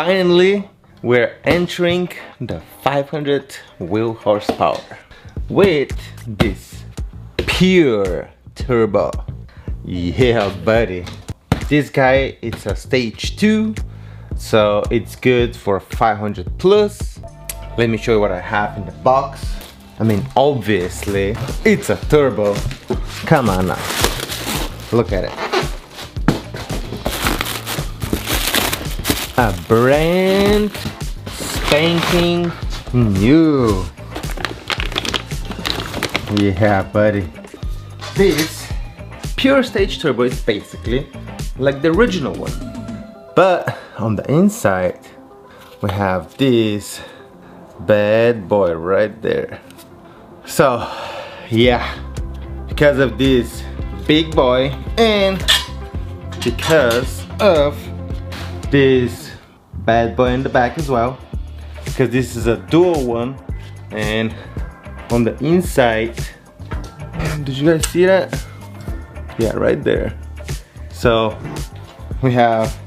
finally we're entering the 500 wheel horsepower with this pure turbo. Yeah, buddy. This guy, it's a stage 2, so it's good for 500 plus. Let me show you what I have in the box. I mean, obviously it's a turbo. Come on now, look at it. A brand spanking new. Yeah, buddy. This pure stage turbo is basically like the original one, but on the inside we have this bad boy right there. So yeah, because of this big boy and because of this bad boy in the back as well, because this is a dual one, and on the inside, did you guys see that? Yeah, right there. So we have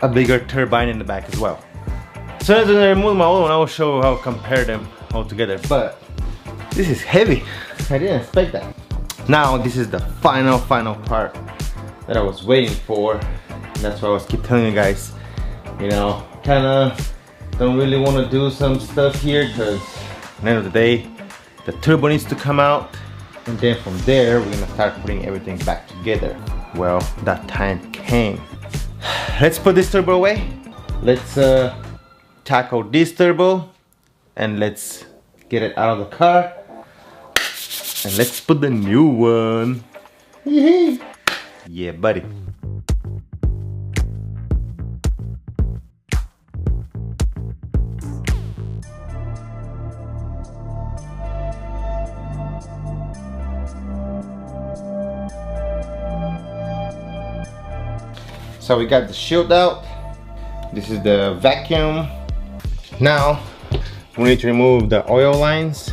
a bigger turbine in the back as well. So as I remove my old one, I will show how to compare them all together. But this is heavy. I didn't expect that. Now this is the final part that I was waiting for. And that's why I was keep telling you guys, you know, kinda don't really want to do some stuff here, because at the end of the day the turbo needs to come out, and then from there we're gonna start putting everything back together. Well, that time came. Let's put this turbo away. Let's tackle this turbo and let's get it out of the car, and let's put the new one. Yeah, buddy. So we got the shield out. This is the vacuum. Now we need to remove the oil lines,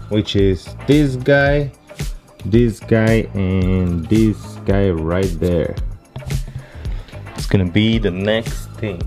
which is this guy, and this guy right there. It's gonna be the next thing.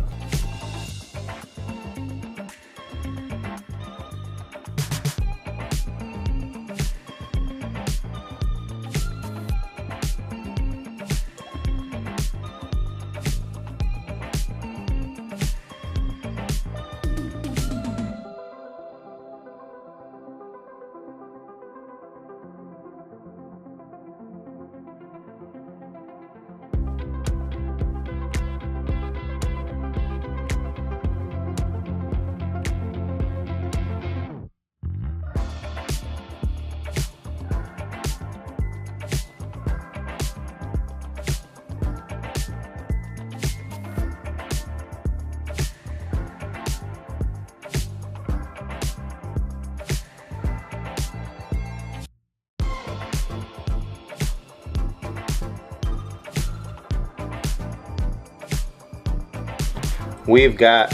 We've got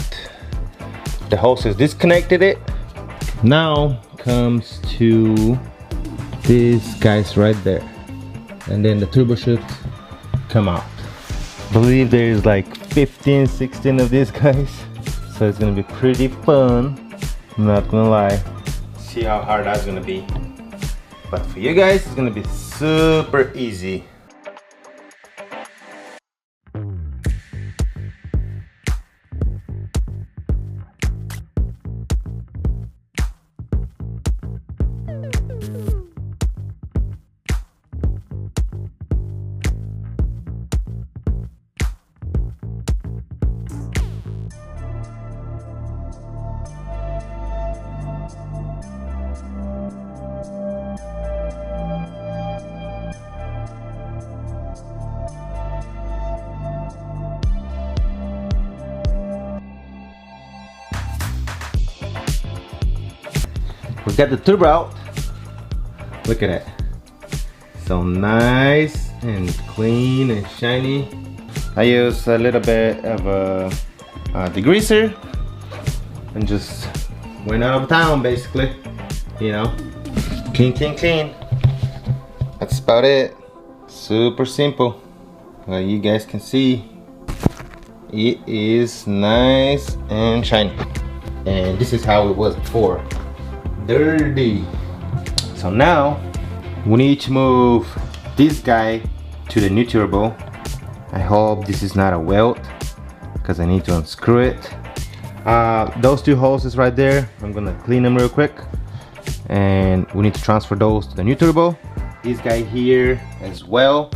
the hoses disconnected it. Now comes to these guys right there, and then the turbo should come out. I believe there's like 15, 16 of these guys, so it's gonna be pretty fun. I'm not gonna lie. See how hard that's gonna be, but for you guys it's gonna be super easy. We got the turbo out. Look at it. So nice and clean and shiny. I use a little bit of a degreaser and just went out of town basically. You know, clean, clean, clean. That's about it. Super simple. You guys can see. it is nice and shiny. And this is how it was before, dirty. So now we need to move this guy to the new turbo. I hope this is not a welt because I need to unscrew it. Those two hoses right there, I'm gonna clean them real quick, and we need to transfer those to the new turbo. This guy here as well,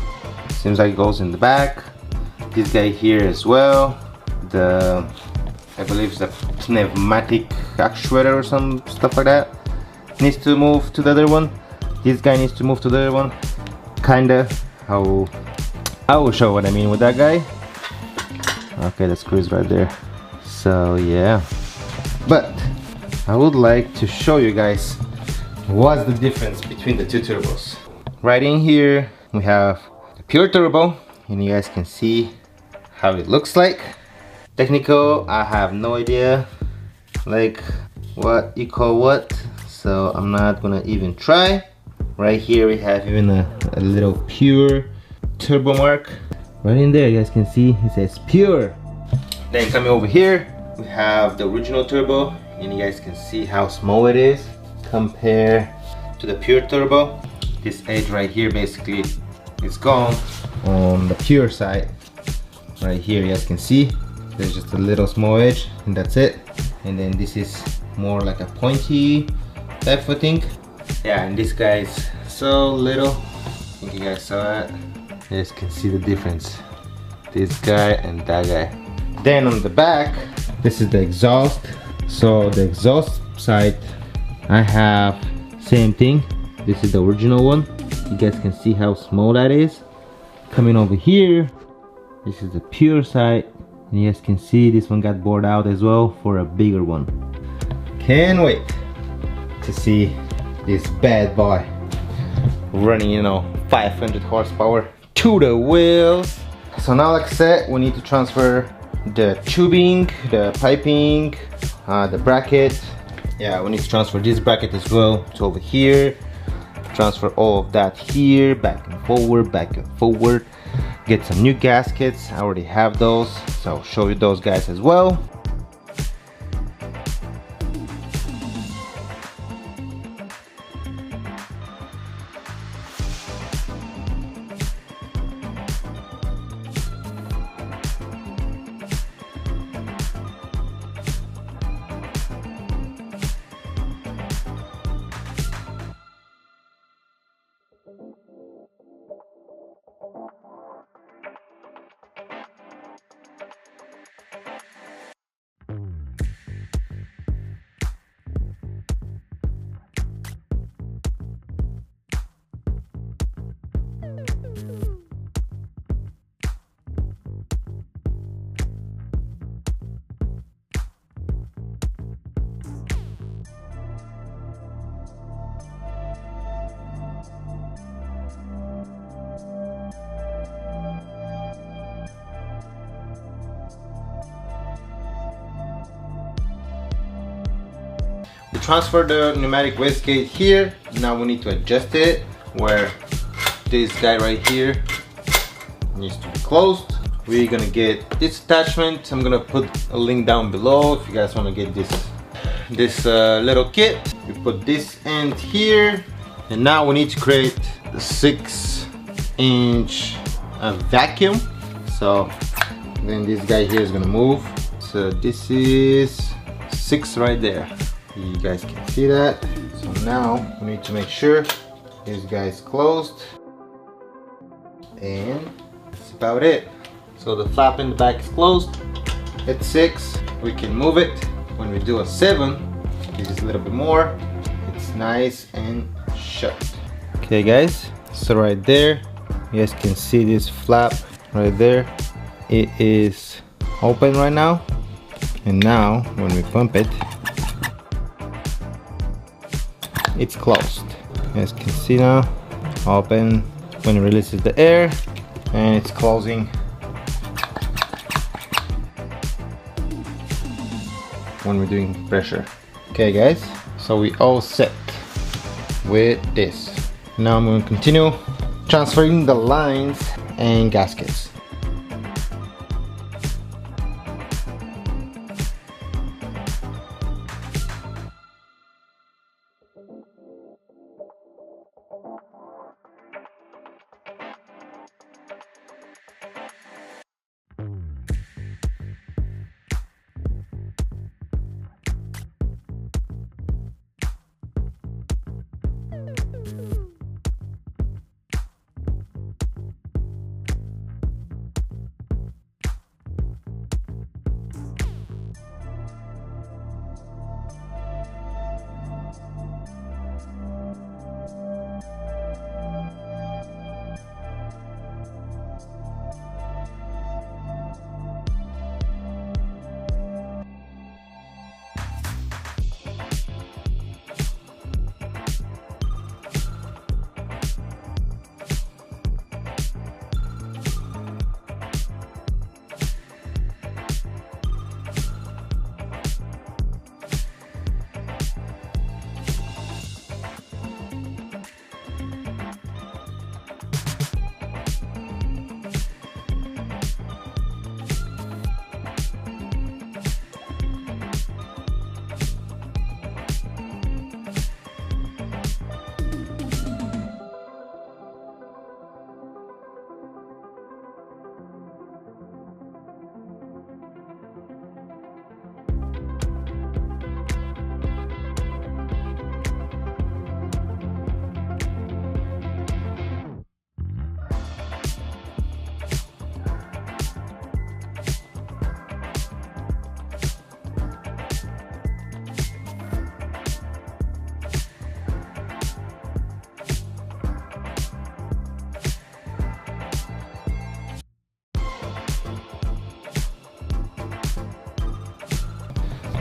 seems like it goes in the back. This guy here as well, I believe it's the pneumatic actuator or some stuff like that, needs to move to the other one. This guy needs to move to the other one. Kinda how I will show what I mean with that guy. Okay, the screw is right there. So yeah, but I would like to show you guys what's the difference between the two turbos. Right in here we have the pure turbo, and you guys can see how it looks like. Technical, I have no idea like what you call what, so I'm not gonna even try. Right here we have even a little pure turbo mark right in there. You guys can see it says pure. Then coming over here we have the original turbo, and you guys can see how small it is compared to the pure turbo. This edge right here basically is gone on the pure side. Right here you guys can see there's just a little small edge, and that's it. And then this is more like a pointy type of thing. Yeah, and this guy is so little. I think you guys saw it. You guys can see the difference, this guy and that guy. Then on the back, this is the exhaust. So the exhaust side, I have same thing. This is the original one. You guys can see how small that is. Coming over here, this is the pure side, and you guys can see this one got bored out as well for a bigger one. Can't wait to see this bad boy running, you know, 500 horsepower to the wheels. So now, like I said, we need to transfer the tubing, the piping, the bracket. Yeah, we need to transfer this bracket as well to over here. Transfer all of that here, back and forward. Get some new gaskets. I already have those, so I'll show you those guys as well. We transfer the pneumatic wastegate here. Now we need to adjust it where this guy right here needs to be closed. We're gonna get this attachment. I'm gonna put a link down below if you guys want to get this little kit. We put this end here, and now we need to create a 6-inch vacuum. So then this guy here is gonna move. So this is 6 right there. You guys can see that. So now we need to make sure this guy is closed, and that's about it. So the flap in the back is closed. At 6 we can move it. When we do a 7, this is a little bit more, it's nice and shut. Okay guys, so right there you guys can see this flap right there. It is open right now, and now when we pump it, it's closed. You guys can see now, open when it releases the air, and it's closing when we're doing pressure. Okay guys, so we all set with this. Now I'm going to continue transferring the lines and gaskets.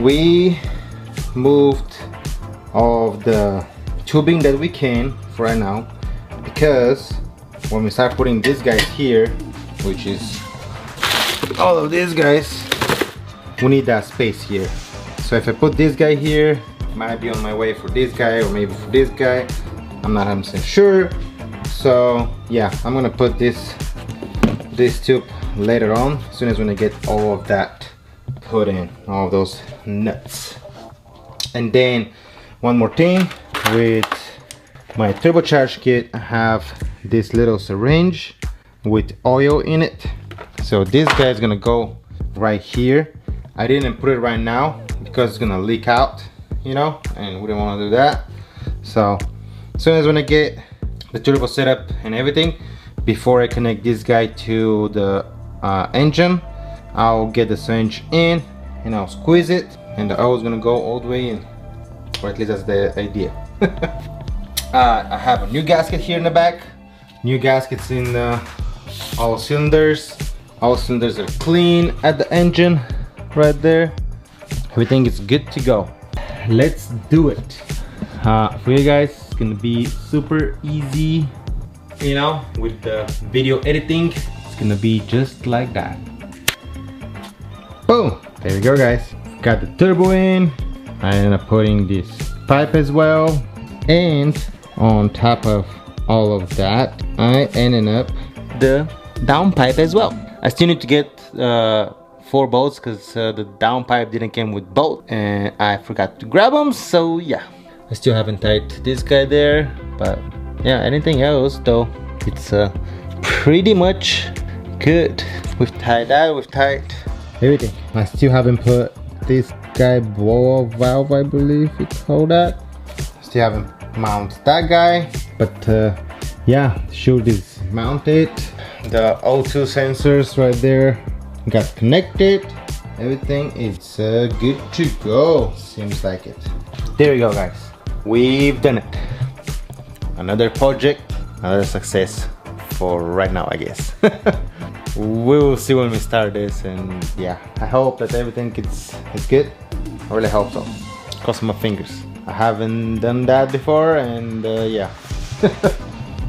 we moved all of the tubing that we can for right now, because when we start putting these guys here, which is all of these guys, we need that space here. So if I put this guy here, it might be on my way for this guy or maybe for this guy, I'm not 100% sure. So yeah, I'm gonna put this tube later on, as soon as when I get all of that put in, all of those nuts. And then one more thing, with my turbocharge kit, I have this little syringe with oil in it. So this guy is gonna go right here. I didn't put it right now because it's gonna leak out, you know, and we don't want to do that. So as soon as when I get the turbo setup and everything, before I connect this guy to the engine, I'll get the syringe in and I'll squeeze it, and the oil is gonna go all the way in, or at least that's the idea. I have a new gasket here in the back, new gaskets in all cylinders. All cylinders are clean at the engine right there. Everything is good to go. Let's do it. For you guys, it's gonna be super easy, you know, with the video editing. It's gonna be just like that. Boom, there we go, guys. Got the turbo in. I ended up putting this pipe as well, and on top of all of that, I ended up the down pipe as well. I still need to get 4 bolts because the down pipe didn't come with bolt, and I forgot to grab them. So yeah, I still haven't tied this guy there, but yeah, anything else though, it's pretty much good. We've tied that, we've tied everything. I still haven't put this guy blow off valve, I believe it's called that. Still haven't mounted that guy, but yeah, shoot is mounted. The O2 sensors right there got connected. Everything is good to go, seems like it. There we go, guys, we've done it. Another project, another success for right now, I guess. We will see when we start this, and yeah, I hope that everything is good. I really hope so. Cross my fingers. I haven't done that before, and yeah.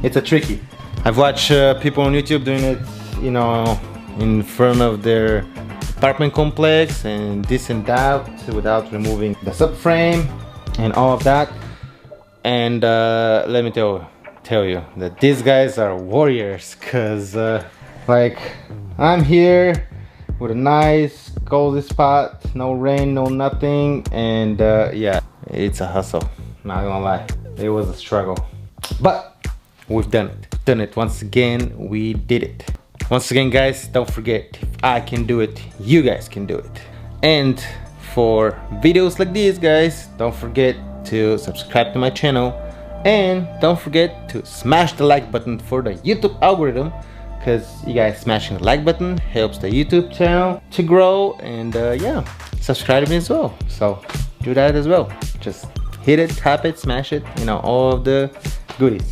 It's a tricky. I've watched people on YouTube doing it, you know, in front of their apartment complex and this and that, without removing the subframe and all of that. And let me tell you that these guys are warriors, cause like, I'm here with a nice cozy spot, no rain, no nothing, and yeah, it's a hustle, not gonna lie. It was a struggle, but we've done it once again. We did it once again, guys. Don't forget, if I can do it, you guys can do it. And for videos like these, guys, don't forget to subscribe to my channel, and don't forget to smash the like button for the YouTube algorithm, because you guys smashing the like button helps the YouTube channel to grow. And yeah, subscribe to me as well, so do that as well. Just hit it, tap it, smash it, you know, all of the goodies.